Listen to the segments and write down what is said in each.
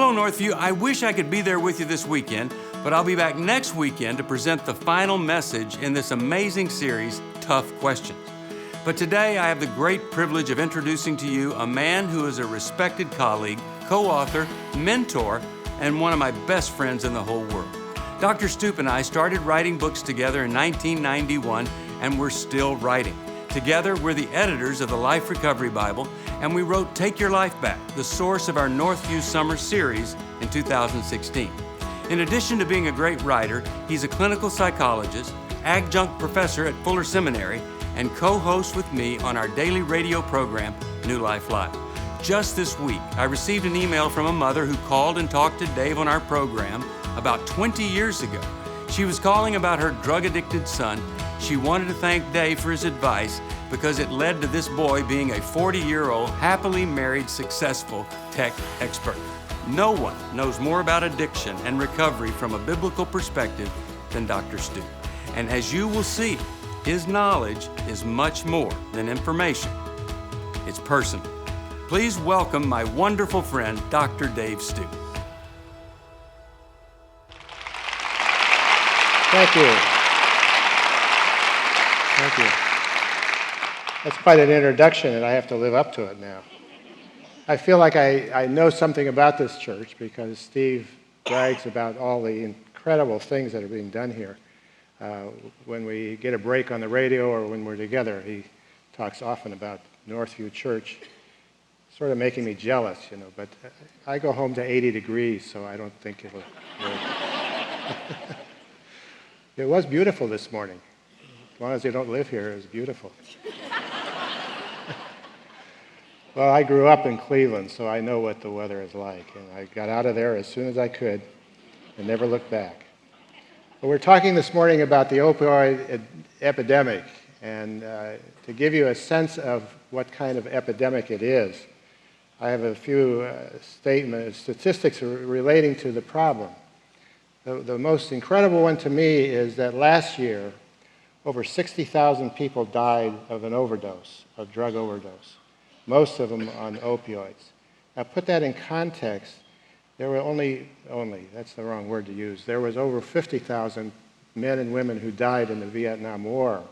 Hello, Northview. I wish I could be there with you this weekend, but I'll be back next weekend to present the final message in this amazing series, Tough Questions. But today I have the great privilege of introducing to you a man who is a respected colleague, co-author, mentor, and one of my best friends in the whole world. Dr. Stoop and I started writing books together in 1991, and we're still writing. Together, we're the editors of the Life Recovery Bible, and we wrote Take Your Life Back, the source of our Northview Summer Series in 2016. In addition to being a great writer, he's a clinical psychologist, adjunct professor at Fuller Seminary, and co-host with me on our daily radio program, New Life Live. Just this week, I received an email from a mother who called and talked to Dave on our program about 20 years ago. She was calling about her drug-addicted son. She wanted to thank Dave for his advice because it led to this boy being a 40-year-old, happily married, successful tech expert. No one knows more about addiction and recovery from a biblical perspective than Dr. Stoop. And as you will see, his knowledge is much more than information. It's personal. Please welcome my wonderful friend, Dr. Dave Stoop. Thank you. Thank you. That's quite an introduction, and I have to live up to it now. I feel like I know something about this church because Steve brags about all the incredible things that are being done here. When we get a break on the radio or when we're together, he talks often about Northview Church, sort of making me jealous, but I go home to 80 degrees, so I don't think it'll work. It was beautiful this morning. As long as you don't live here, it was beautiful. Well, I grew up in Cleveland, so I know what the weather is like, and I got out of there as soon as I could and never looked back. But we're talking this morning about the opioid epidemic, and to give you a sense of what kind of epidemic it is, I have a few statistics relating to the problem. The most incredible one to me is that last year, over 60,000 people died of an overdose, a drug overdose, most of them on opioids. Now put that in context, there were that's the wrong word to use, there was over 50,000 men and women who died in the Vietnam War,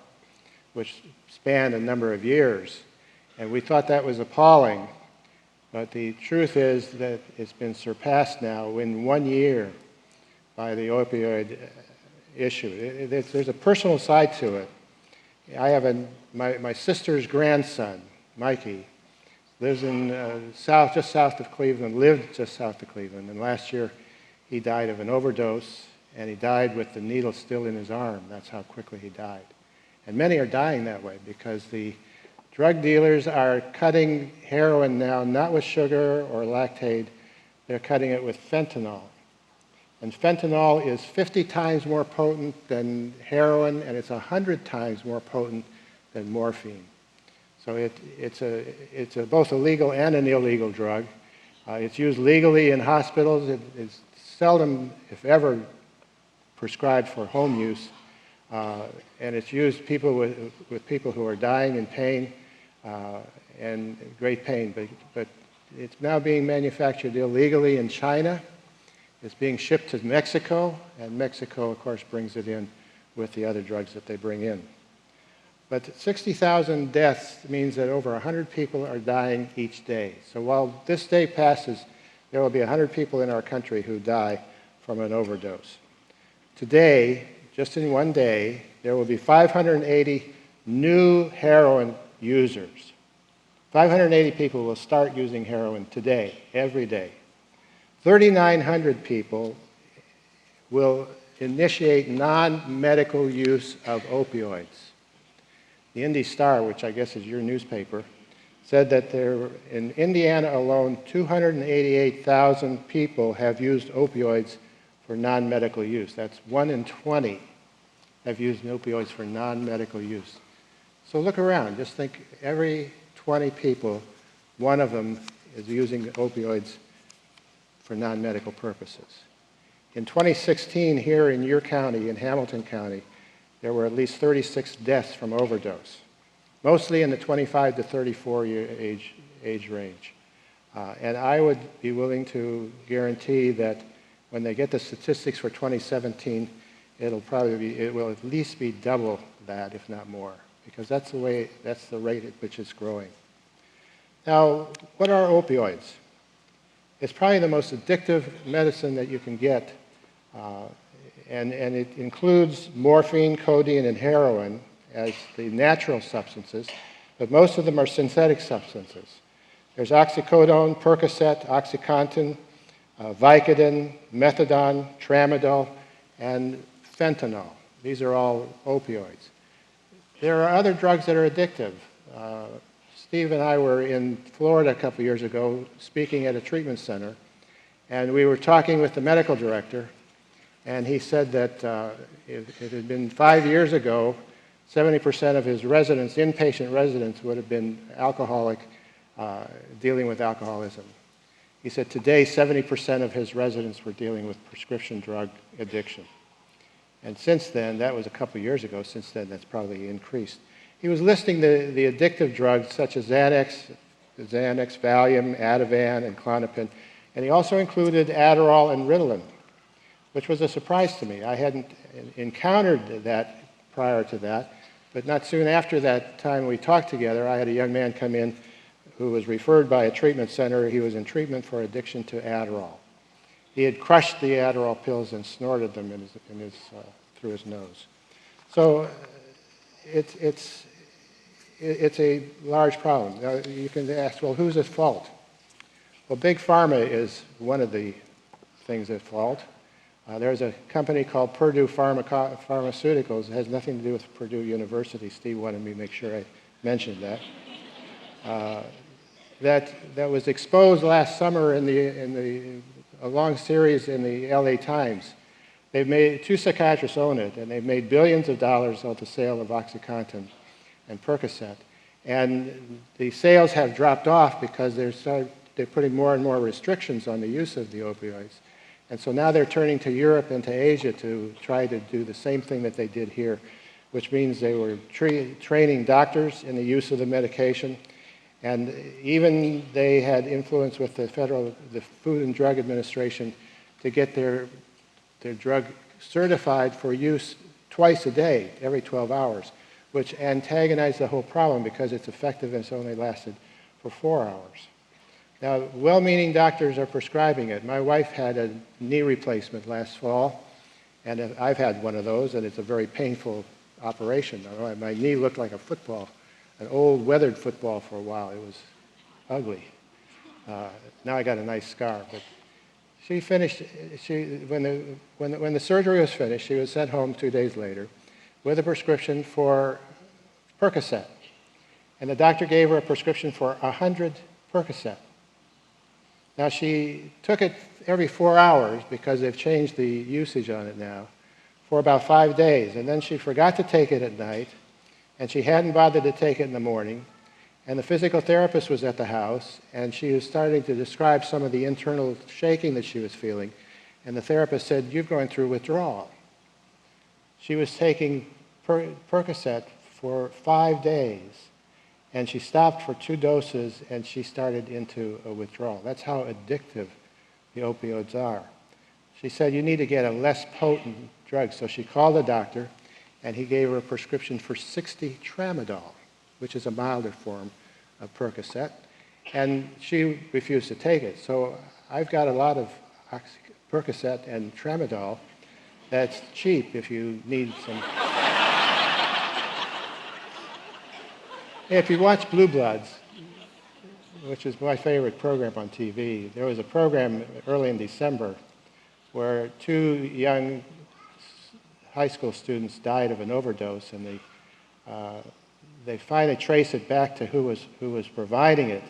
which spanned a number of years. And we thought that was appalling, but the truth is that it's been surpassed now in 1 year by the opioid issue. There's a personal side to it. I have my sister's grandson, Mikey, lives in just south of Cleveland, lived just south of Cleveland, and last year he died of an overdose, and he died with the needle still in his arm. That's how quickly he died. And many are dying that way because the drug dealers are cutting heroin now, not with sugar or lactate, they're cutting it with fentanyl. And fentanyl is 50 times more potent than heroin, and it's 100 times more potent than morphine. So it's both a legal and an illegal drug. It's used legally in hospitals. It's seldom, if ever, prescribed for home use. And it's used with people who are dying in pain and great pain. But it's now being manufactured illegally in China. It's being shipped to Mexico, and Mexico, of course, brings it in with the other drugs that they bring in. But 60,000 deaths means that over 100 people are dying each day. So while this day passes, there will be 100 people in our country who die from an overdose. Today, just in one day, there will be 580 new heroin users. 580 people will start using heroin today, every day. 3,900 people will initiate non-medical use of opioids. The Indy Star, which I guess is your newspaper, said that in Indiana alone, 288,000 people have used opioids for non-medical use. That's 1 in 20 have used opioids for non-medical use. So look around. Just think every 20 people, one of them is using opioids for non-medical purposes. In 2016, here in your county, in Hamilton County, there were at least 36 deaths from overdose, mostly in the 25 to 34 year age range. And I would be willing to guarantee that when they get the statistics for 2017, it will at least be double that, if not more, because that's the rate at which it's growing. Now, what are opioids? It's probably the most addictive medicine that you can get, and it includes morphine, codeine, and heroin as the natural substances, but most of them are synthetic substances. There's oxycodone, Percocet, OxyContin, Vicodin, methadone, tramadol, and fentanyl. These are all opioids. There are other drugs that are addictive. Steve and I were in Florida a couple years ago speaking at a treatment center, and we were talking with the medical director, and he said that it had been 5 years ago, 70% of his residents, inpatient residents, would have been alcoholic, dealing with alcoholism. He said today 70% of his residents were dealing with prescription drug addiction. And since then, that was a couple years ago, since then that's probably increased. He was listing the addictive drugs such as Xanax, Valium, Ativan, and Klonopin, and he also included Adderall and Ritalin, which was a surprise to me. I hadn't encountered that prior to that, but not soon after that time we talked together, I had a young man come in who was referred by a treatment center. He was in treatment for addiction to Adderall. He had crushed the Adderall pills and snorted them through his nose. So it's a large problem. Now, you can ask, well, who's at fault? Well, Big Pharma is one of the things at fault. There's a company called Purdue Pharmaceuticals. It has nothing to do with Purdue University. Steve wanted me to make sure I mentioned that. That was exposed last summer in a long series in the LA Times. Two psychiatrists own it, and they've made billions of dollars off the sale of OxyContin and Percocet. And the sales have dropped off because they're putting more and more restrictions on the use of the opioids. And so now they're turning to Europe and to Asia to try to do the same thing that they did here, which means they were training doctors in the use of the medication. And even they had influence with the Food and Drug Administration to get their drug certified for use twice a day, every 12 hours, which antagonized the whole problem because its effectiveness only lasted for 4 hours. Now, well-meaning doctors are prescribing it. My wife had a knee replacement last fall, and I've had one of those, and it's a very painful operation. My knee looked like a football, an old weathered football for a while. It was ugly. Now I got a nice scar, but she finished. When the surgery was finished, she was sent home 2 days later with a prescription for Percocet, and the doctor gave her a prescription for 100 Percocet. Now she took it every 4 hours because they've changed the usage on it now for about 5 days, and then she forgot to take it at night, and she hadn't bothered to take it in the morning. And the physical therapist was at the house, and she was starting to describe some of the internal shaking that she was feeling. And the therapist said, "You're going through withdrawal." She was taking Percocet for 5 days, and she stopped for 2 doses, and she started into a withdrawal. That's how addictive the opioids are. She said, "You need to get a less potent drug." So she called the doctor, and he gave her a prescription for 60 tramadol, which is a milder form of Percocet, and she refused to take it. So I've got a lot of Percocet and tramadol that's cheap if you need some. If you watch Blue Bloods, which is my favorite program on TV, there was a program early in December where 2 young high school students died of an overdose, and they finally traced it back to who was providing it,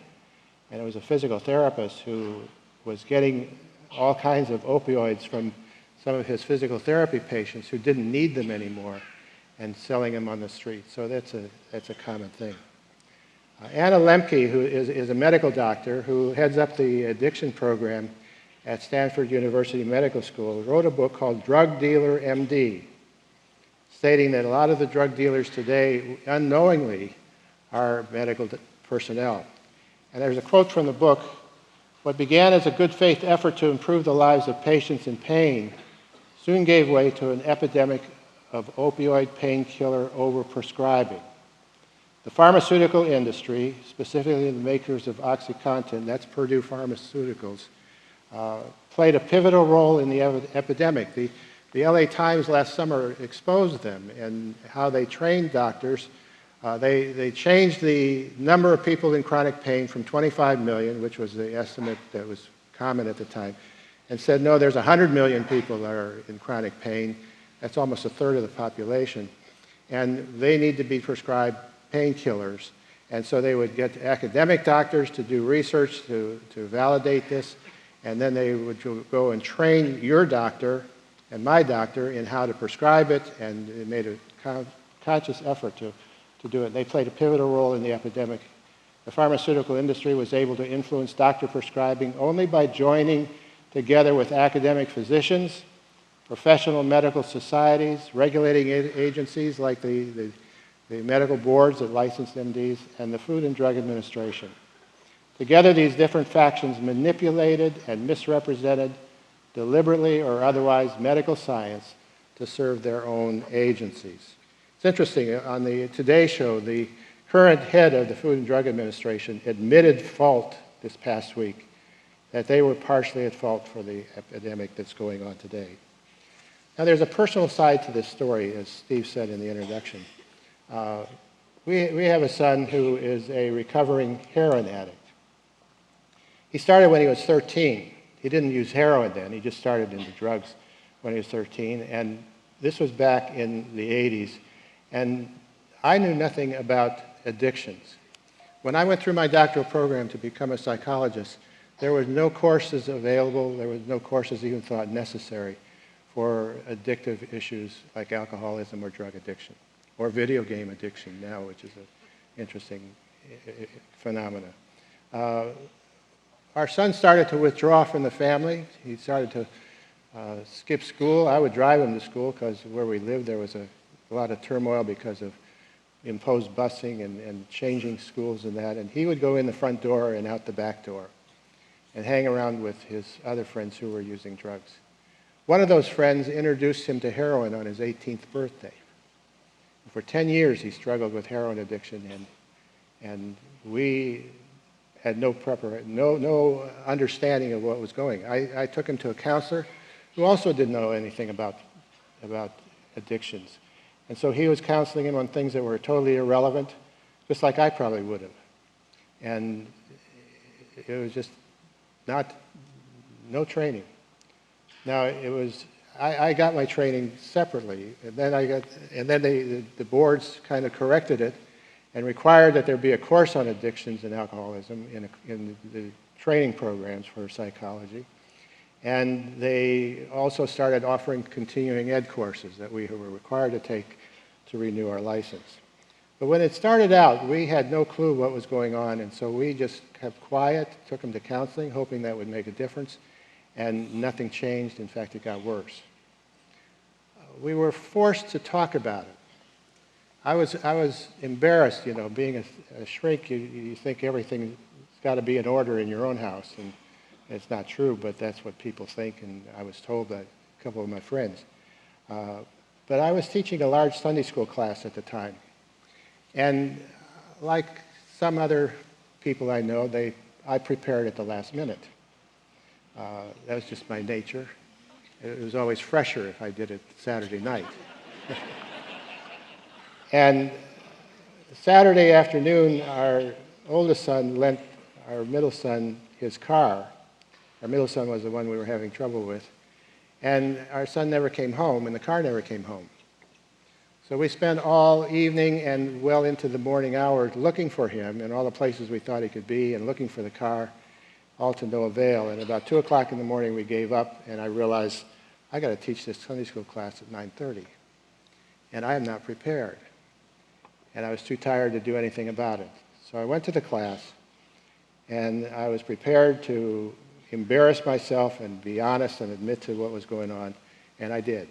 and it was a physical therapist who was getting all kinds of opioids from some of his physical therapy patients who didn't need them anymore, and selling them on the street. So that's a common thing. Anna Lemke, who is a medical doctor who heads up the addiction program at Stanford University Medical School, wrote a book called Drug Dealer MD, stating that a lot of the drug dealers today unknowingly are medical personnel. And there's a quote from the book What began as a good faith effort to improve the lives of patients in pain soon gave way to an epidemic of opioid painkiller overprescribing. The pharmaceutical industry, specifically the makers of OxyContin, that's Purdue Pharmaceuticals, played a pivotal role in the epidemic. The LA Times last summer exposed them and how they trained doctors. They changed the number of people in chronic pain from 25 million, which was the estimate that was common at the time, and said, no, there's 100 million people that are in chronic pain. That's almost a third of the population. And they need to be prescribed painkillers. And so they would get academic doctors to do research to validate this, and then they would go and train your doctor and my doctor in how to prescribe it, and they made a conscious effort to do it. They played a pivotal role in the epidemic. The pharmaceutical industry was able to influence doctor prescribing only by joining together with academic physicians, professional medical societies, regulating agencies like the medical boards that licensed MDs, and the Food and Drug Administration. Together, these different factions manipulated and misrepresented, deliberately or otherwise, medical science to serve their own agencies. It's interesting, on the Today Show, the current head of the Food and Drug Administration admitted fault this past week, that they were partially at fault for the epidemic that's going on today. Now, there's a personal side to this story, as Steve said in the introduction. We have a son who is a recovering heroin addict. He started when he was 13. He didn't use heroin then. He just started into drugs when he was 13. And this was back in the 80s. And I knew nothing about addictions. When I went through my doctoral program to become a psychologist, there were no courses available. There was no courses even thought necessary for addictive issues like alcoholism or drug addiction, or video game addiction now, which is an interesting phenomena. Our son started to withdraw from the family. He started to skip school. I would drive him to school because where we lived there was a lot of turmoil because of imposed busing and changing schools and that. And he would go in the front door and out the back door and hang around with his other friends who were using drugs. One of those friends introduced him to heroin on his 18th birthday. For 10 years, he struggled with heroin addiction, and we had no understanding of what was going. I took him to a counselor who also didn't know anything about addictions. And so he was counseling him on things that were totally irrelevant, just like I probably would have. And it was just no training. Now, I got my training separately, and then the boards kind of corrected it and required that there be a course on addictions and alcoholism in the training programs for psychology. And they also started offering continuing ed courses that we were required to take to renew our license. But when it started out, we had no clue what was going on, and so we just kept quiet, took them to counseling, hoping that would make a difference, and nothing changed. In fact, it got worse. We were forced to talk about it. I was embarrassed, being a shrink, you think everything's got to be in order in your own house, and it's not true, but that's what people think, and I was told by a couple of my friends. But I was teaching a large Sunday school class at the time, and like some other people I know, I prepared at the last minute. That was just my nature. It was always fresher if I did it Saturday night. And Saturday afternoon, our oldest son lent our middle son his car. Our middle son was the one we were having trouble with. And our son never came home, and the car never came home. So we spent all evening and well into the morning hours looking for him in all the places we thought he could be and looking for the car, all to no avail. And about 2 o'clock in the morning, we gave up, and I realized, I got to teach this Sunday school class at 9:30, and I am not prepared. And I was too tired to do anything about it. So I went to the class, and I was prepared to embarrass myself and be honest and admit to what was going on, and I did.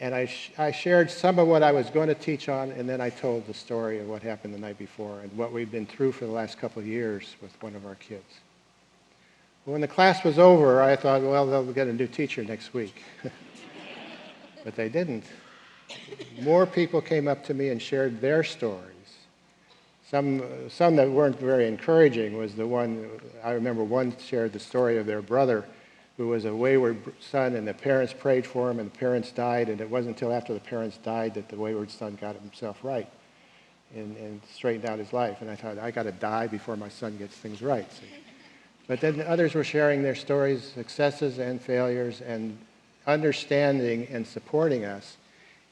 I shared some of what I was going to teach on, and then I told the story of what happened the night before and what we've been through for the last couple of years with one of our kids. When the class was over, I thought, well, they'll get a new teacher next week. But they didn't. More people came up to me and shared their stories. Some that weren't very encouraging was the one, I remember one shared the story of their brother who was a wayward son, and the parents prayed for him, and the parents died, and it wasn't until after the parents died that the wayward son got himself right and straightened out his life. And I thought, I got to die before my son gets things right. See? But then others were sharing their stories, successes and failures, and understanding and supporting us.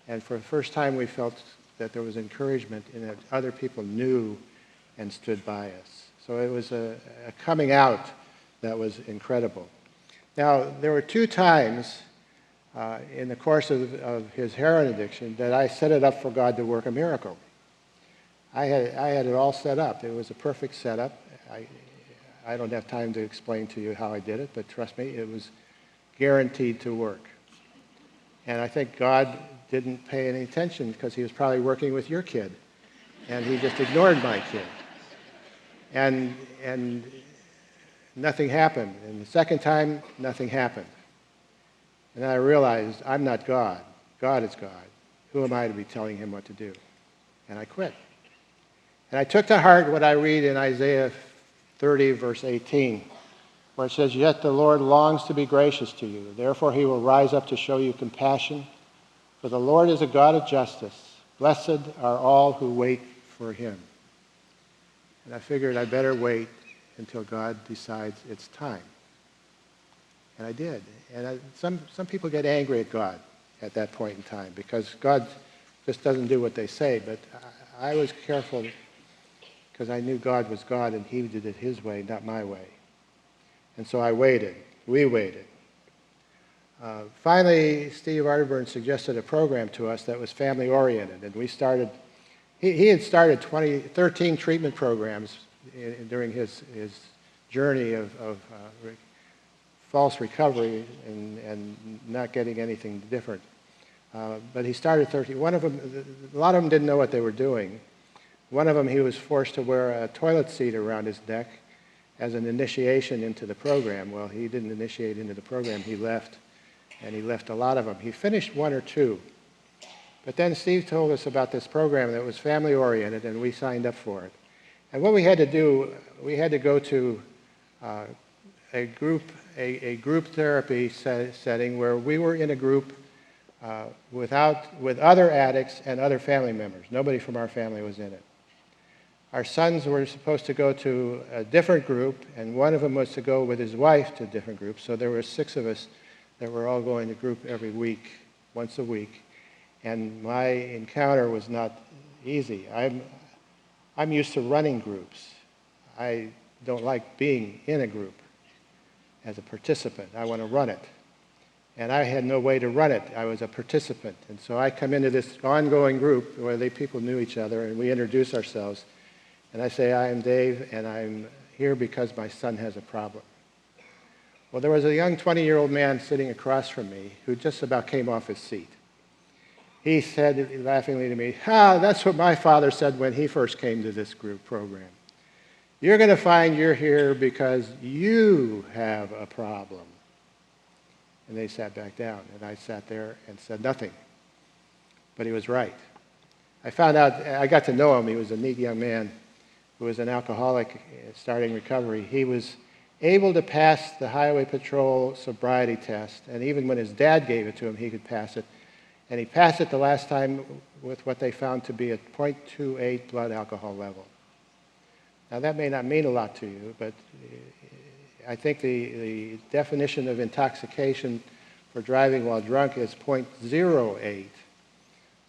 And for the first time, we felt that there was encouragement in that other people knew and stood by us. So it was a coming out that was incredible. Now, there were 2 times in the course of his heroin addiction that I set it up for God to work a miracle. I had it all set up. It was a perfect setup. I don't have time to explain to you how I did it, but trust me, it was guaranteed to work. And I think God didn't pay any attention because he was probably working with your kid, and he just ignored my kid. And nothing happened. And the second time, nothing happened. And I realized I'm not God. God is God. Who am I to be telling him what to do? And I quit. And I took to heart what I read in Isaiah 30, verse 18, where it says, "Yet the Lord longs to be gracious to you. Therefore he will rise up to show you compassion. For the Lord is a God of justice. Blessed are all who wait for him." And I figured I better wait until God decides it's time. And I did. And some people get angry at God at that point in time because God just doesn't do what they say. But I was careful because I knew God was God and he did it his way, not my way. And so I waited. We waited. Finally, Steve Arterburn suggested a program to us that was family-oriented, and we started. He had started 13 treatment programs during his journey of false recovery and not getting anything different. But he started 13. One of them, a lot of them didn't know what they were doing. One of them, he was forced to wear a toilet seat around his neck as an initiation into the program. Well, he didn't initiate into the program. He left, and he left a lot of them. He finished 1 or 2. But then Steve told us about this program that was family-oriented, and we signed up for it. And what we had to do, we had to go to a group therapy setting where we were in a group with other addicts and other family members. Nobody from our family was in it. Our sons were supposed to go to a different group, and one of them was to go with his wife to a different group. So there were 6 of us that were all going to group every week, once a week. And my encounter was not easy. I'm used to running groups. I don't like being in a group as a participant. I want to run it. And I had no way to run it. I was a participant. And so I come into this ongoing group where people knew each other, and we introduce ourselves. And I say, I am Dave, and I'm here because my son has a problem. Well, there was a young 20-year-old man sitting across from me who just about came off his seat. He said laughingly to me, that's what my father said when he first came to this group program. You're going to find you're here because you have a problem. And they sat back down, and I sat there and said nothing. But he was right. I found out, I got to know him. He was a neat young man who was an alcoholic starting recovery. He was able to pass the Highway Patrol sobriety test, and even when his dad gave it to him, he could pass it. And he passed it the last time with what they found to be a 0.28 blood alcohol level. Now, that may not mean a lot to you, but I think the definition of intoxication for driving while drunk is 0.08.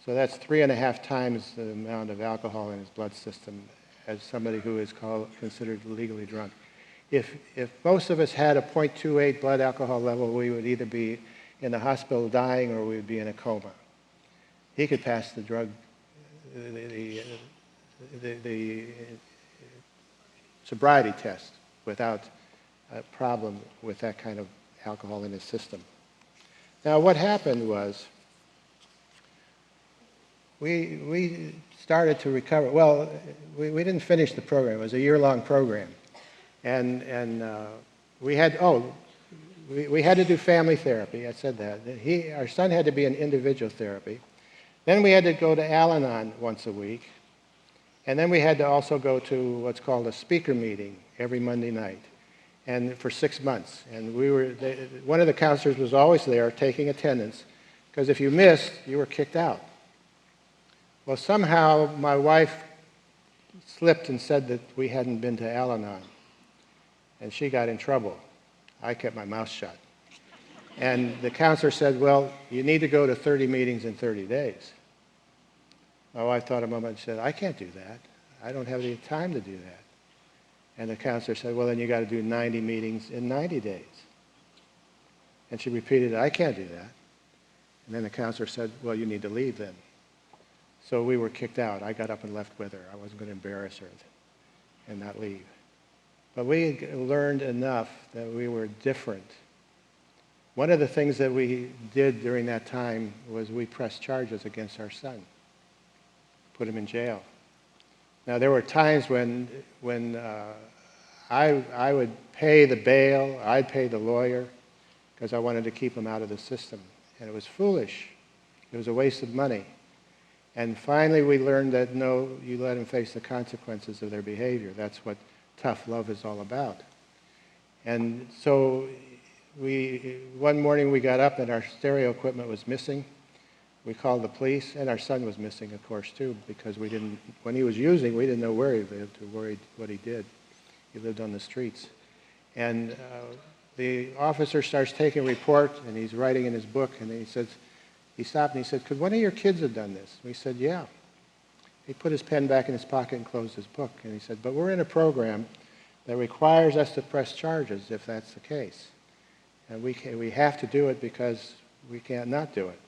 So that's 3.5 times the amount of alcohol in his blood system as somebody who is considered legally drunk. If most of us had a 0.28 blood alcohol level, we would either be in the hospital dying or we would be in a coma. He could pass the drug, the sobriety test without a problem with that kind of alcohol in his system. Now, what happened was we started to recover. Well, we didn't finish the program. It was a year-long program. And we had to do family therapy. I said that. Our son had to be in individual therapy. Then we had to go to Al-Anon once a week. And then we had to also go to what's called a speaker meeting every Monday night, and for 6 months. And one of the counselors was always there taking attendance, because if you missed, you were kicked out. Well, somehow my wife slipped and said that we hadn't been to Al-Anon, and she got in trouble. I kept my mouth shut. And the counselor said, well, you need to go to 30 meetings in 30 days. My wife thought a moment and said, I can't do that. I don't have any time to do that. And the counselor said, well, then you got to do 90 meetings in 90 days. And she repeated, I can't do that. And then the counselor said, well, you need to leave then. So we were kicked out. I got up and left with her. I wasn't going to embarrass her and not leave. But we learned enough that we were different. One of the things that we did during that time was we pressed charges against our son, put him in jail. Now, there were times when I would pay the bail, I'd pay the lawyer, because I wanted to keep him out of the system. And it was foolish. It was a waste of money. And finally, we learned that, no, you let them face the consequences of their behavior. That's what tough love is all about. And so one morning we got up and our stereo equipment was missing. We called the police, and our son was missing, of course, too, because when he was using, we didn't know where he lived or what he did. He lived on the streets. And the officer starts taking a report, and he's writing in his book, and he stopped and he said, could one of your kids have done this? We said, yeah. He put his pen back in his pocket and closed his book, and he said, but we're in a program that requires us to press charges if that's the case. And we have to do it because we can't not do it.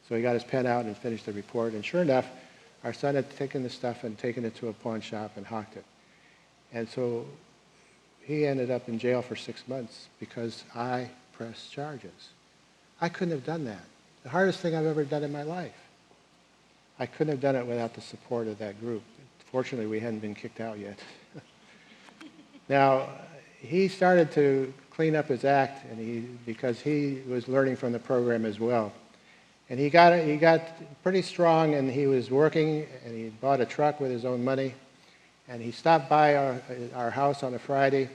So he got his pen out and finished the report, and sure enough, our son had taken the stuff and taken it to a pawn shop and hawked it. And so he ended up in jail for 6 months because I pressed charges. I couldn't have done that. The hardest thing I've ever done in my life. I couldn't have done it without the support of that group. Fortunately, we hadn't been kicked out yet. Now, he started to clean up his act, because he was learning from the program as well. And he got pretty strong, and he was working, and he bought a truck with his own money. And he stopped by our house on a Friday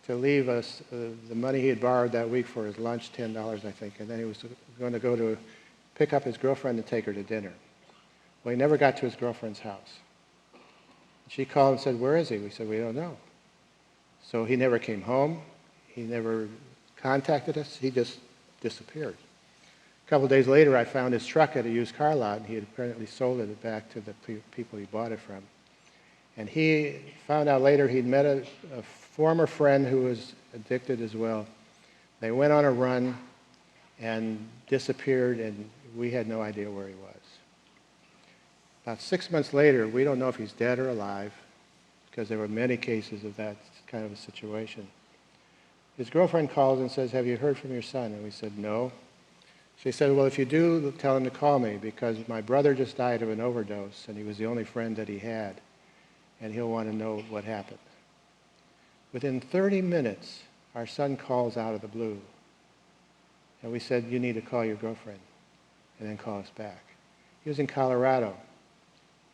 to leave us the money he had borrowed that week for his lunch, $10, I think. And then he was going to go to pick up his girlfriend and take her to dinner. Well, he never got to his girlfriend's house. She called and said, where is he? We said, we don't know. So he never came home. He never contacted us. He just disappeared. A couple of days later, I found his truck at a used car lot, and he had apparently sold it back to the people he bought it from. And he found out later he'd met a former friend who was addicted as well. They went on a run and disappeared, and we had no idea where he was. About 6 months later, we don't know if he's dead or alive, because there were many cases of that kind of a situation. His girlfriend calls and says, have you heard from your son? And we said, no. She said, well, if you do, tell him to call me, because my brother just died of an overdose, and he was the only friend that he had, and he'll want to know what happened. Within 30 minutes, our son calls out of the blue, and we said, you need to call your girlfriend, and then call us back. He was in Colorado,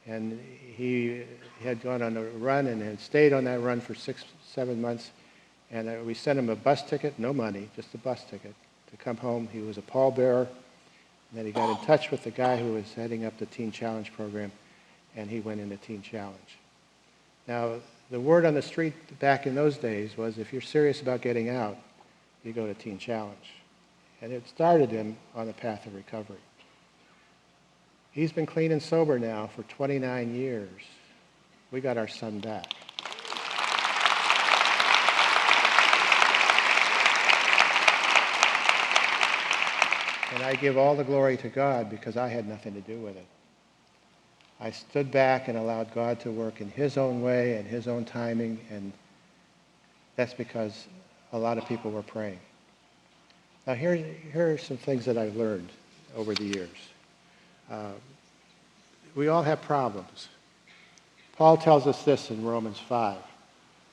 and he had gone on a run and had stayed on that run for 6-7 months, and we sent him a bus ticket, no money, just a bus ticket, to come home. He was a pallbearer, and then he got in touch with the guy who was heading up the Teen Challenge program, and he went into Teen Challenge. Now, the word on the street back in those days was, if you're serious about getting out, you go to Teen Challenge. And it started him on the path of recovery. He's been clean and sober now for 29 years. We got our son back. And I give all the glory to God, because I had nothing to do with it. I stood back and allowed God to work in His own way and His own timing, and that's because a lot of people were praying. Now here are some things that I've learned over the years. we all have problems. Paul tells us this in Romans 5.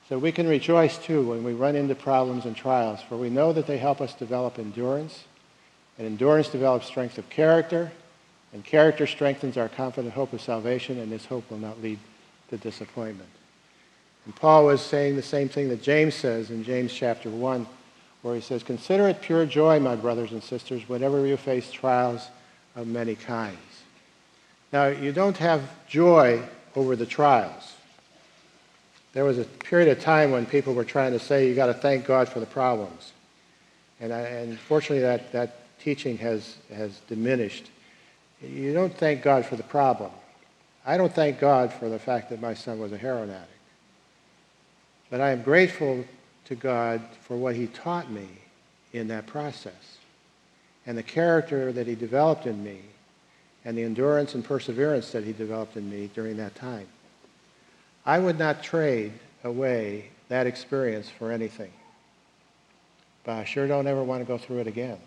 So we can rejoice too when we run into problems and trials, for we know that they help us develop endurance, and endurance develops strength of character, and character strengthens our confident hope of salvation, and this hope will not lead to disappointment. And Paul was saying the same thing that James says in James chapter 1, where he says, "Consider it pure joy, my brothers and sisters, whenever you face trials of many kinds." Now, you don't have joy over the trials. There was a period of time when people were trying to say you got to thank God for the problems. And fortunately that teaching has diminished. You don't thank God for the problem. I don't thank God for the fact that my son was a heroin addict. But I am grateful to God for what he taught me in that process, and the character that he developed in me, and the endurance and perseverance that he developed in me during that time. I would not trade away that experience for anything. But I sure don't ever want to go through it again.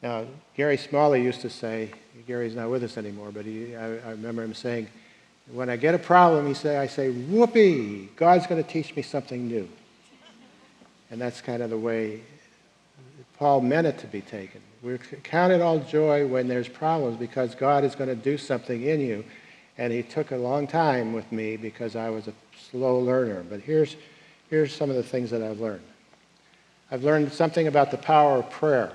Now, Gary Smalley used to say, Gary's not with us anymore, but I remember him saying, when I get a problem, I say, whoopee, God's going to teach me something new. And that's kind of the way Paul meant it to be taken. We count it all joy when there's problems because God is going to do something in you. And he took a long time with me because I was a slow learner. But here's some of the things that I've learned. I've learned something about the power of prayer.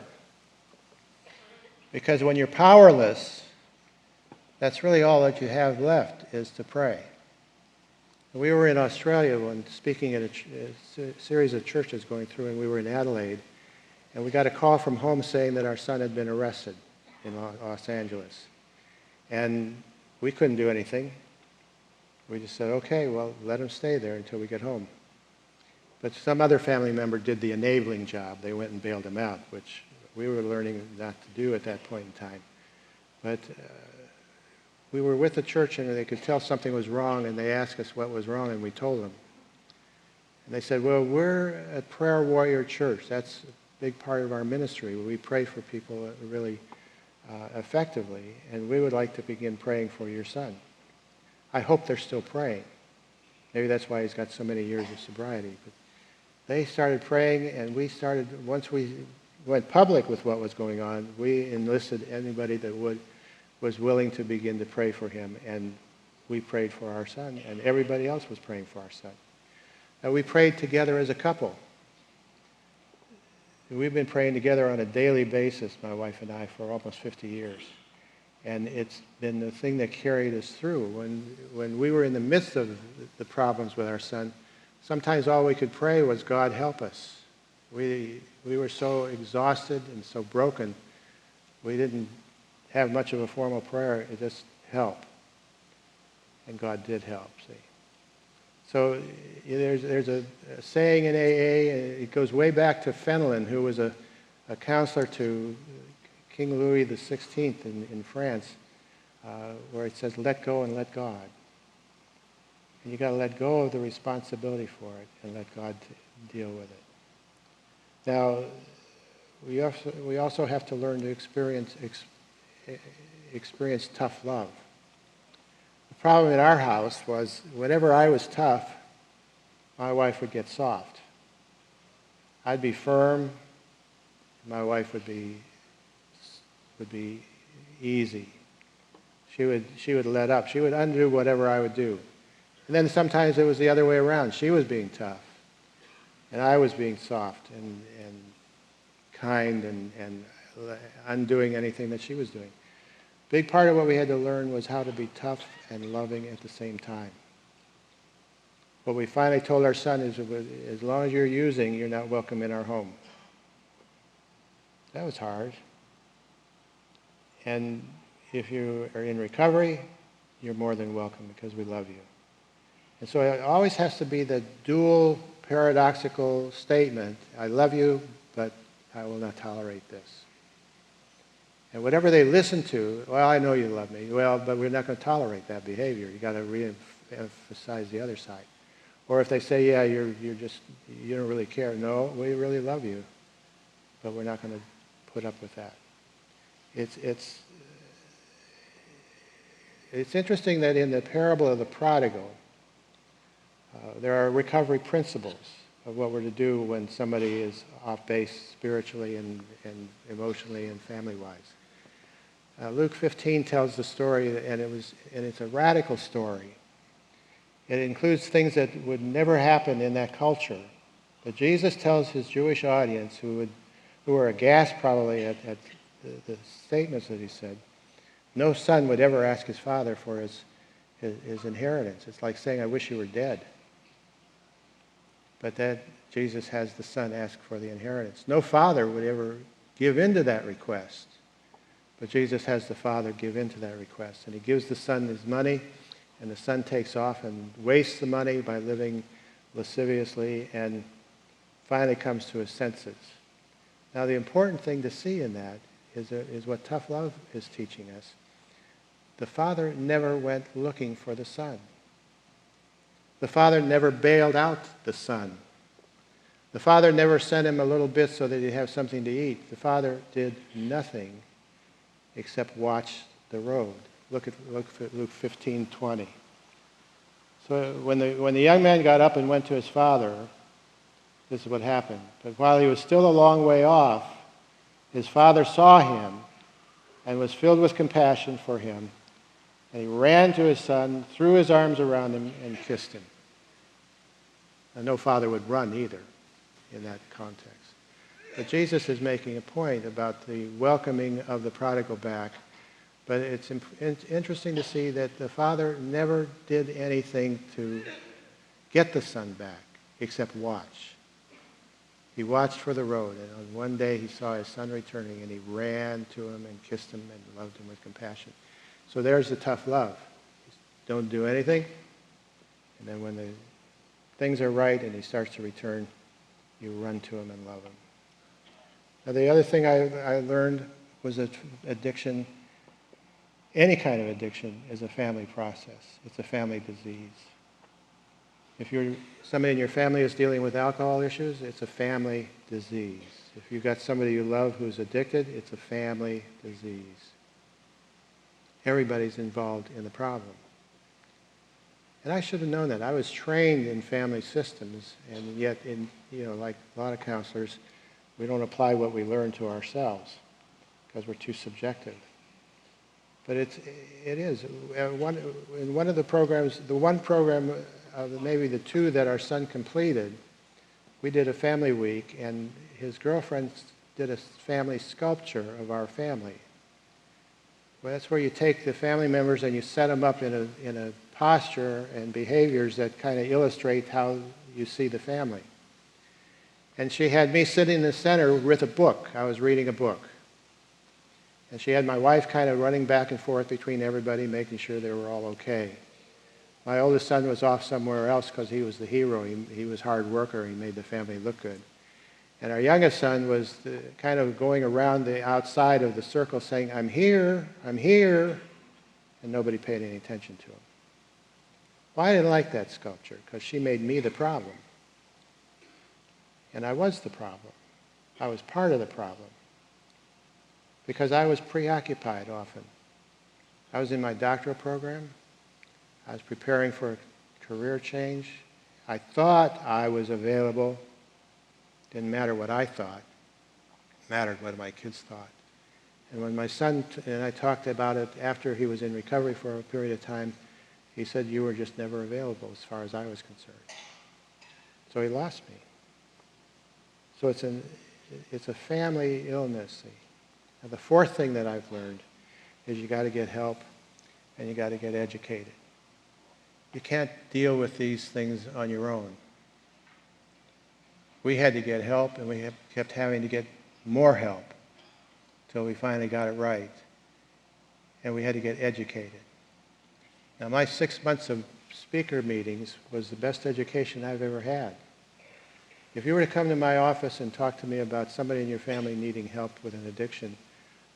Because when you're powerless, that's really all that you have left is to pray. We were in Australia when speaking at a series of churches going through, and we were in Adelaide, and we got a call from home saying that our son had been arrested in Los Angeles. And we couldn't do anything. We just said, okay, well, let him stay there until we get home. But some other family member did the enabling job. They went and bailed him out, which we were learning not to do at that point in time. But we were with the church, and they could tell something was wrong, and they asked us what was wrong, and we told them. And they said, well, we're a prayer warrior church. That's a big part of our ministry. We pray for people really effectively, and we would like to begin praying for your son. I hope they're still praying. Maybe that's why he's got so many years of sobriety. But they started praying, and we started, once we went public with what was going on, we enlisted anybody that was willing to begin to pray for him, and we prayed for our son, and everybody else was praying for our son. And we prayed together as a couple. We've been praying together on a daily basis, my wife and I, for almost 50 years. And it's been the thing that carried us through. When we were in the midst of the problems with our son, sometimes all we could pray was, God, help us. We were so exhausted and so broken, we didn't have much of a formal prayer. It just help. And God did help, see. So there's a saying in AA, and it goes way back to Fenelon, who was a counselor to King Louis XVI in France, where it says, let go and let God. And you got to let go of the responsibility for it and let God deal with it. Now, we also have to learn to experience tough love. The problem in our house was whenever I was tough, my wife would get soft. I'd be firm, my wife would be easy. She would let up. She would undo whatever I would do. And then sometimes it was the other way around. She was being tough, and I was being soft and kind and undoing anything that she was doing. Big part of what we had to learn was how to be tough and loving at the same time. What we finally told our son is, as long as you're using, you're not welcome in our home. That was hard. And if you are in recovery, you're more than welcome because we love you. And so it always has to be the dual paradoxical statement, I love you, but I will not tolerate this. And whatever they listen to, well, I know you love me. Well, but we're not going to tolerate that behavior. You got to re-emphasize the other side. Or if they say, yeah, you don't really care. No, we really love you, but we're not going to put up with that. It's interesting that in the parable of the prodigal, there are recovery principles of what we're to do when somebody is off base spiritually and emotionally and family-wise. Luke 15 tells the story, and it's a radical story. It includes things that would never happen in that culture. But Jesus tells his Jewish audience, who were aghast probably at the statements that he said, no son would ever ask his father for his inheritance. It's like saying, I wish you were dead. But that Jesus has the son ask for the inheritance. No father would ever give in to that request. But Jesus has the father give in to that request. And he gives the son his money, and the son takes off and wastes the money by living lasciviously and finally comes to his senses. Now the important thing to see in that is what tough love is teaching us. The father never went looking for the son. The father never bailed out the son. The father never sent him a little bit so that he'd have something to eat. The father did nothing except watch the road. Look at Luke 15:20. So when the young man got up and went to his father, this is what happened. But while he was still a long way off, his father saw him and was filled with compassion for him. And he ran to his son, threw his arms around him, and kissed him. And no father would run either in that context. But Jesus is making a point about the welcoming of the prodigal back. But it's interesting to see that the father never did anything to get the son back except watch. He watched for the road, and on one day he saw his son returning, and he ran to him and kissed him and loved him with compassion. So there's the tough love. Don't do anything, and then when the things are right and he starts to return, you run to him and love him. Now the other thing I learned was that addiction, any kind of addiction, is a family process. It's a family disease. If somebody in your family is dealing with alcohol issues, it's a family disease. If you've got somebody you love who's addicted, it's a family disease. Everybody's involved in the problem. And I should have known that. I was trained in family systems, and yet, like a lot of counselors, we don't apply what we learn to ourselves because we're too subjective. But it is. In one of the programs, the one program, maybe the two that our son completed, we did a family week, and his girlfriend did a family sculpture of our family. Well, that's where you take the family members and you set them up in a posture and behaviors that kind of illustrate how you see the family. And she had me sitting in the center with a book. I was reading a book. And she had my wife kind of running back and forth between everybody, making sure they were all okay. My oldest son was off somewhere else because he was the hero. He was a hard worker. He made the family look good. And our youngest son was kind of going around the outside of the circle saying, I'm here, and nobody paid any attention to him. Well, I didn't like that sculpture because she made me the problem. And I was the problem. I was part of the problem because I was preoccupied often. I was in my doctoral program. I was preparing for a career change. I thought I was available. Didn't matter what I thought. It mattered what my kids thought. And when my son and I talked about it after he was in recovery for a period of time, he said, you were just never available as far as I was concerned. So he lost me. So it's a family illness. See? Now the fourth thing that I've learned is you got to get help and you got to get educated. You can't deal with these things on your own. We had to get help, and we kept having to get more help until we finally got it right. And we had to get educated. Now, my 6 months of speaker meetings was the best education I've ever had. If you were to come to my office and talk to me about somebody in your family needing help with an addiction,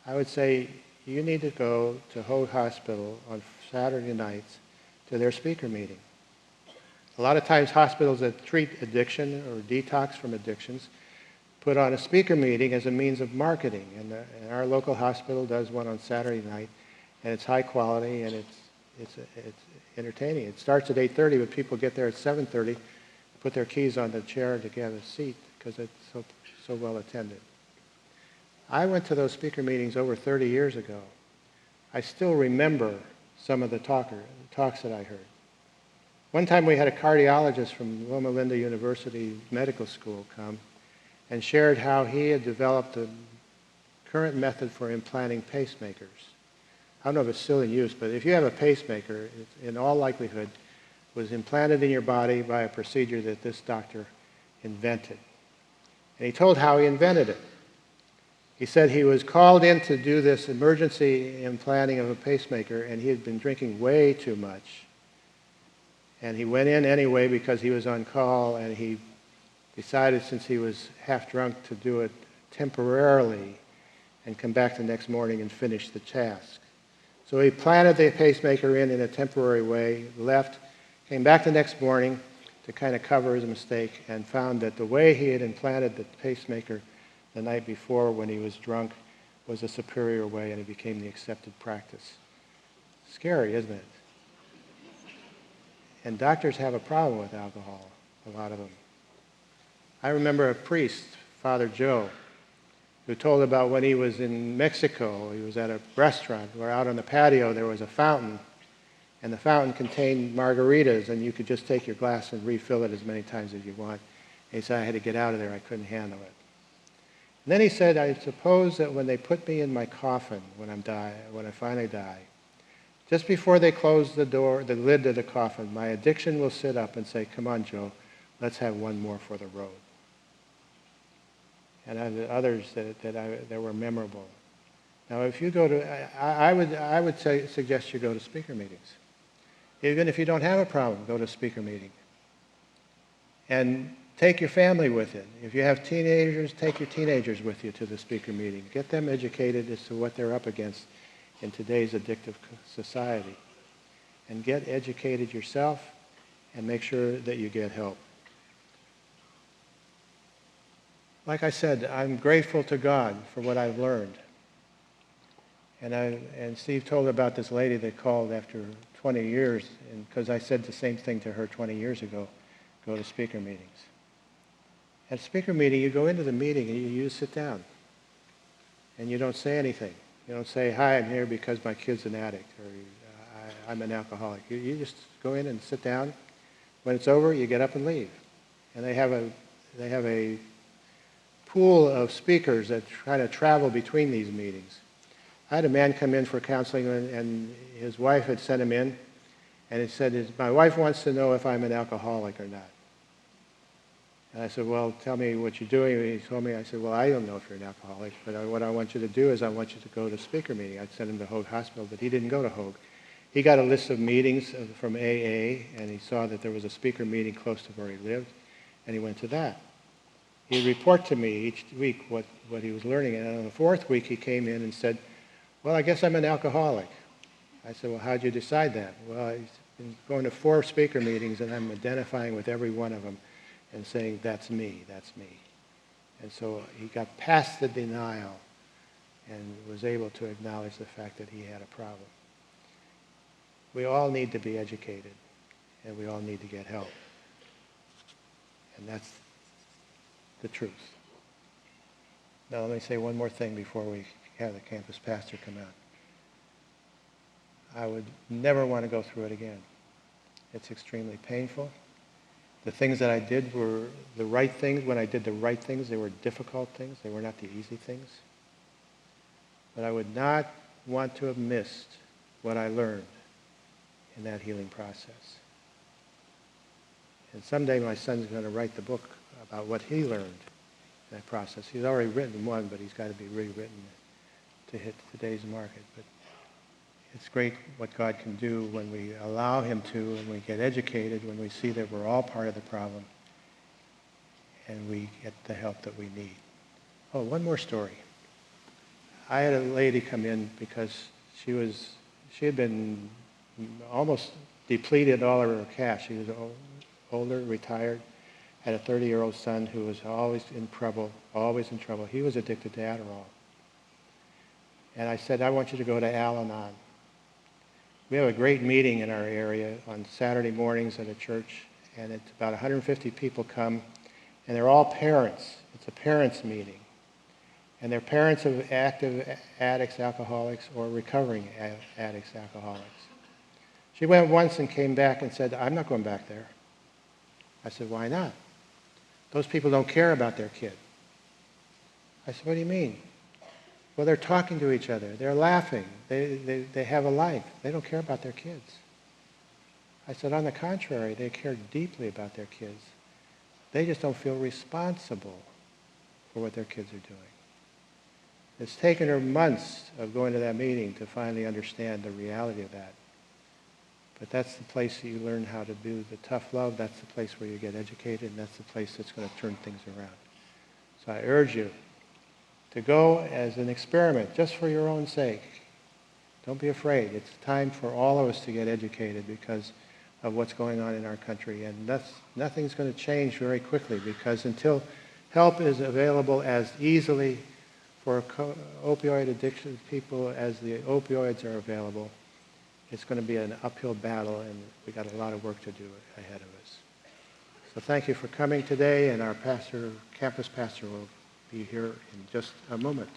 I would say, you need to go to Hoag Hospital on Saturday nights to their speaker meeting. A lot of times hospitals that treat addiction or detox from addictions put on a speaker meeting as a means of marketing. And our local hospital does one on Saturday night, and it's high quality, and it's entertaining. It starts at 8:30, but people get there at 7:30, put their keys on the chair to get a seat because it's so well attended. I went to those speaker meetings over 30 years ago. I still remember some of the talks that I heard. One time we had a cardiologist from Loma Linda University Medical School come and shared how he had developed a current method for implanting pacemakers. I don't know if it's still in use, but if you have a pacemaker, it, in all likelihood, was implanted in your body by a procedure that this doctor invented. And he told how he invented it. He said he was called in to do this emergency implanting of a pacemaker, and he had been drinking way too much. And he went in anyway because he was on call, and he decided, since he was half drunk, to do it temporarily and come back the next morning and finish the task. So he planted the pacemaker in a temporary way, left, came back the next morning to kind of cover his mistake, and found that the way he had implanted the pacemaker the night before when he was drunk was a superior way, and it became the accepted practice. Scary, isn't it? And doctors have a problem with alcohol, a lot of them. I remember a priest, Father Joe, who told about when he was in Mexico. He was at a restaurant where out on the patio there was a fountain, and the fountain contained margaritas, and you could just take your glass and refill it as many times as you want. And he said, I had to get out of there, I couldn't handle it. And then he said, I suppose that when they put me in my coffin, when I finally die, just before they close the door, the lid of the coffin, my addiction will sit up and say, come on, Joe, let's have one more for the road. And others that were memorable. Now, if you go to, I would suggest you go to speaker meetings. Even if you don't have a problem, go to a speaker meeting. And take your family with it. If you have teenagers, take your teenagers with you to the speaker meeting. Get them educated as to what they're up against in today's addictive society. And get educated yourself and make sure that you get help. Like I said, I'm grateful to God for what I've learned. And Steve told about this lady that called after 20 years, because I said the same thing to her 20 years ago, go to speaker meetings. At a speaker meeting, you go into the meeting and you sit down. And you don't say anything. You don't say, hi, I'm here because my kid's an addict, or I'm an alcoholic. You just go in and sit down. When it's over, you get up and leave. And they have a pool of speakers that try to travel between these meetings. I had a man come in for counseling, and his wife had sent him in, and it said, my wife wants to know if I'm an alcoholic or not. And I said, well, tell me what you're doing. And he told me, I said, well, I don't know if you're an alcoholic, but what I want you to do is I want you to go to a speaker meeting. I sent him to Hoag Hospital, but he didn't go to Hoag. He got a list of meetings from AA, and he saw that there was a speaker meeting close to where he lived, and he went to that. He'd report to me each week what he was learning, and on the fourth week he came in and said, well, I guess I'm an alcoholic. I said, well, how'd you decide that? Well, I've been going to 4 speaker meetings, and I'm identifying with every one of them and saying, that's me, that's me. And so he got past the denial and was able to acknowledge the fact that he had a problem. We all need to be educated, and we all need to get help. And that's the truth. Now let me say one more thing before we have the campus pastor come out. I would never want to go through it again. It's extremely painful. The things that I did were the right things. When I did the right things, they were difficult things. They were not the easy things. But I would not want to have missed what I learned in that healing process. And someday my son's going to write the book about what he learned in that process. He's already written one, but he's got to be rewritten to hit today's market. But it's great what God can do when we allow him to, and we get educated, when we see that we're all part of the problem, and we get the help that we need. Oh, one more story. I had a lady come in because she had been almost depleted all of her cash. She was older, retired, had a 30-year-old son who was always in trouble, always in trouble. He was addicted to Adderall. And I said, I want you to go to Al-Anon. We have a great meeting in our area on Saturday mornings at a church, and it's about 150 people come, and they're all parents. It's a parents' meeting. And they're parents of active addicts, alcoholics, or recovering addicts, alcoholics. She went once and came back and said, I'm not going back there. I said, why not? Those people don't care about their kid. I said, what do you mean? Well, they're talking to each other. They're laughing. They have a life. They don't care about their kids. I said, on the contrary, they care deeply about their kids. They just don't feel responsible for what their kids are doing. It's taken her months of going to that meeting to finally understand the reality of that. But that's the place that you learn how to do the tough love. That's the place where you get educated, and that's the place that's going to turn things around. So I urge you to go as an experiment, just for your own sake. Don't be afraid. It's time for all of us to get educated because of what's going on in our country. And nothing's going to change very quickly, because until help is available as easily for opioid addiction people as the opioids are available, it's going to be an uphill battle, and we've got a lot of work to do ahead of us. So thank you for coming today, and our campus pastor will be here in just a moment.